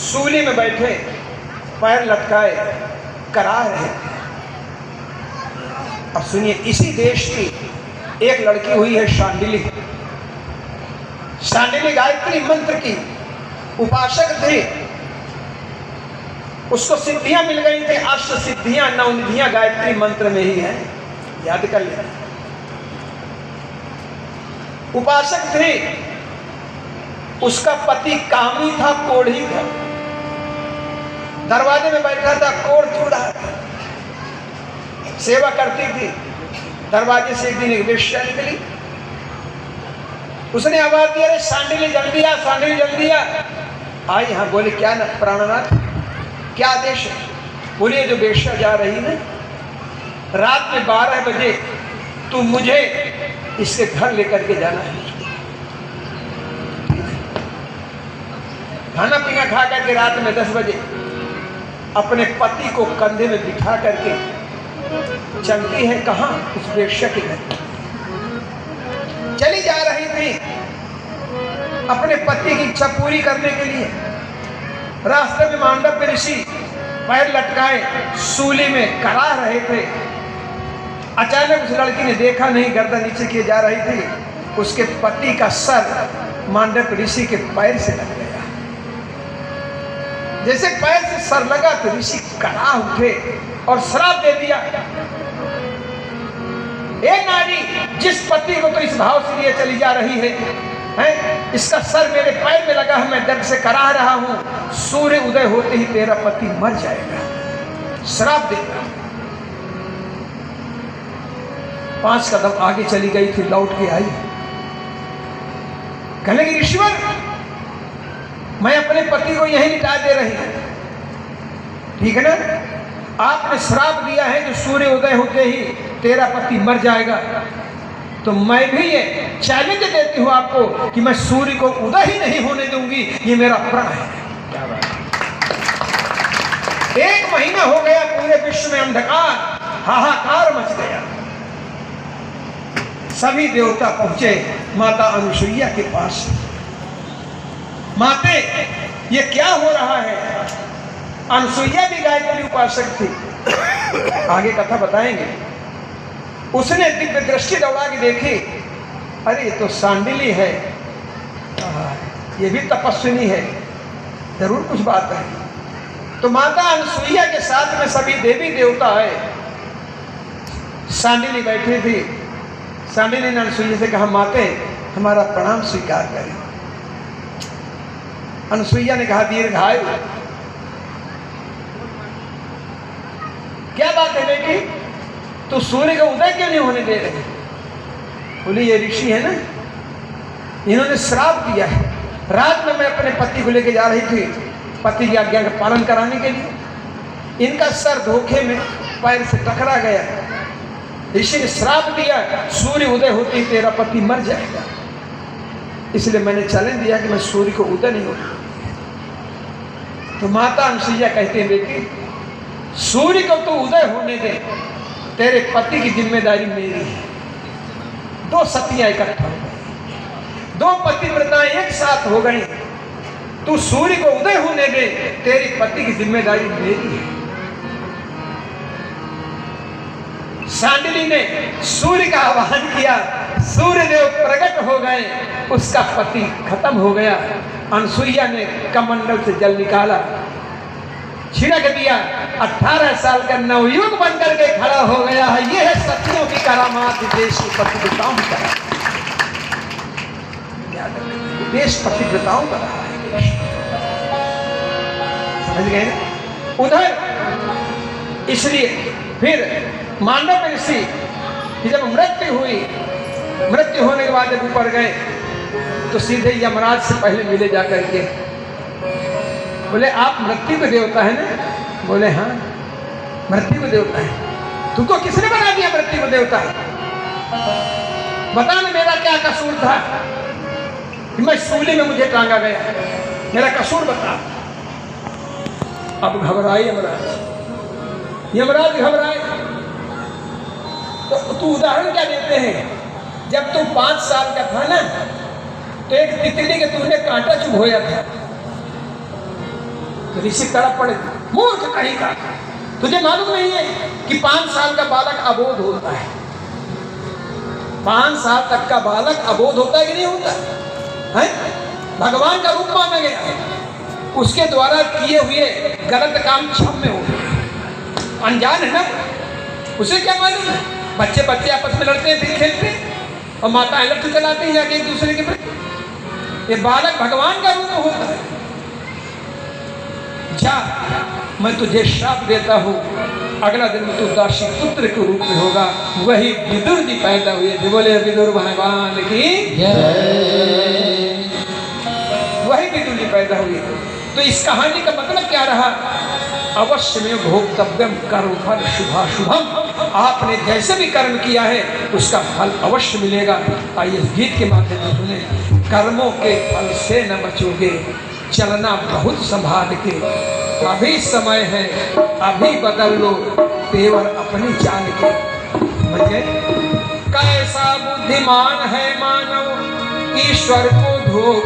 सूली में बैठे पैर लटकाए करा रहे थे। अब सुनिए, इसी देश की एक लड़की हुई है शांडिली। शांडिली गायत्री मंत्र की उपासक थी। उसको सिद्धियां मिल गई थी। अष्ट सिद्धियां 9 निधियां गायत्री मंत्र में ही है, याद कर लेना। उपासक थी। उसका पति कामी था, कोढ़ी था। दरवाजे में बैठा था, कोढ़ छू रहा था। सेवा करती थी। दरवाजे से एक दिन एक वेश्या निकली। उसने आवाज दिया, अरे शांडिली जल्दी आ, शांडिली जल्दी आ। आई। हाँ, बोले क्या न प्राणनाथ, क्या आदेश है? बोलिए, जो वेश्या जा रही ना, रात में 12 बजे तू मुझे इसके घर लेकर के जाना है। खाना पीना खा करके रात में 10 बजे अपने पति को कंधे में बिठा करके चलती है। कहाँ? उस वेश्या के घर चली जा रही थी अपने पति की इच्छा पूरी करने के लिए। रास्ते में मांडव ऋषि पैर लटकाए सूली में करा रहे थे। अचानक उस लड़की ने देखा नहीं, गर्दन नीचे किए जा रही थी। उसके पति का सर मांडव ऋषि के पैर से लग गया। जैसे पैर से सर लगा तो ऋषि कड़ा उठे और श्राप दे दिया, ए नारी, जिस पति को तो इस भाव से लिए चली जा रही है, इसका सर मेरे पैर में लगा है, मैं दर्द से करा रहा हूं। सूर्य उदय होते ही तेरा पति मर जाएगा। श्राप देगा। 5 कदम आगे चली गई थी, लौट के आई। कहने लगी, ईश्वर, मैं अपने पति को यहीं लिटा दे रही हूं, ठीक है ना? आपने श्राप दिया है कि सूर्य उदय होते ही तेरा पति मर जाएगा, तो मैं भी ये चैलेंज देती हूं आपको कि मैं सूर्य को उदय ही नहीं होने दूंगी। ये मेरा प्रण है। 1 महीना हो गया, पूरे विश्व में अंधकार, हाहाकार मच गया। सभी देवता पहुंचे माता अनुसुईया के पास। माते, ये क्या हो रहा है? अनुसुईया भी गायत्री उपासक थी, आगे कथा बताएंगे। उसने दिव्य दृष्टि दौड़ा के देखी, अरे ये तो शांडिली है, ये भी तपस्विनी है, जरूर कुछ बात है। तो माता अनुसुईया के साथ में सभी देवी देवता है। शांडिली बैठी थी। शांडिली ने अनुसुईया से कहा, माते, हमारा प्रणाम स्वीकार करें। अनुसुईया ने कहा, दीर्घायु। क्या बात है बेटी, तो सूर्य का उदय क्यों नहीं होने दे रहे? बोली, ये ऋषि है ना, इन्होंने श्राप दिया है। रात में मैं अपने पति को लेकर जा रही थी पति की आज्ञा का पालन कराने के लिए। इनका सर धोखे में पैर से टकरा गया। ऋषि ने श्राप दिया, सूर्य उदय होते ही तेरा पति मर जाएगा। इसलिए मैंने चैलेंज दिया कि मैं सूर्य को उदय नहीं होने। तो माता अनुसुईया कहते हैं, बेटी, सूर्य को तो उदय होने दे, तेरे पति की जिम्मेदारी मेरी है। 2 सतियां इकट्ठा हो गई, 2 पतिव्रताएं एक साथ हो गई। तू सूर्य को उदय होने दे, तेरी पति की जिम्मेदारी मेरी है। शांडिली ने सूर्य का आह्वान किया, सूर्य देव प्रकट हो गए, उसका पति खत्म हो गया। अनुसुईया ने कमंडल से जल निकाला, छिड़क दिया। 18 साल का नवयुग बनकर के खड़ा हो गया है। ये है सतियों की करामात, देश की पतिव्रताओं का। देश पतिव्रताओं का रहा है, समझ गए ना? उधर इसलिए फिर मांडव ऋषि की जब मृत्यु हुई, मृत्यु होने के बाद जब ऊपर गए तो सीधे यमराज से पहले मिले जाकर के। बोले, आप मृत्यु के देवता है ना? बोले, हाँ, मृत्यु के देवता है। तुमको किसने बना दिया मृत्यु को देवता? बता ना, मेरा क्या कसूर था कि मैं सूली में मुझे टांगा गया? मेरा कसूर बता। अब घबराए यमराज। यमराज घबराए तो तू उदाहरण क्या देते हैं? जब तू 5 साल का था ना, तो एक तितली के तूने कांटा चुभोया था। तो ऋषि तड़प पड़े, मूर्ख कहीं का, तुझे मालूम नहीं है कि 5 साल का बालक अबोध होता है? 5 साल तक का बालक अबोध होता है कि नहीं होता है? भगवान का रूप माना गया है, उसके द्वारा किए हुए गलत काम क्षम्य हो गए। अनजान है ना, उसे क्या मालूम है? बच्चे बच्चे आपस में लड़ते हैं, फिर खेलते हैं, और माताएं लट्ठू चलाती हैं जाके एक दूसरे के प्रति। ये बालक भगवान का रूप होता है। जा, मैं तुझे श्राप देता हूँ, अगला दिन तू दासी पुत्र के रूप में होगा। वही विदुर जी पैदा हुए थे। बोले विदुर भगवान की जय। वही विदुर जी पैदा हुए थे। तो इस कहानी का मतलब क्या रहा? अवश्य में भोक्तव्यम कर्म फल शुभाशुभम। आपने जैसे भी कर्म किया है उसका फल अवश्य मिलेगा। आइए इस गीत के माध्यम से सुने। कर्मों के फल से न बचोगे, चलना बहुत संभाल के, अभी समय है अभी बदल लो, तेवर अपनी चाल के। समझे? कैसा बुद्धिमान है मानव, ईश्वर को धोखा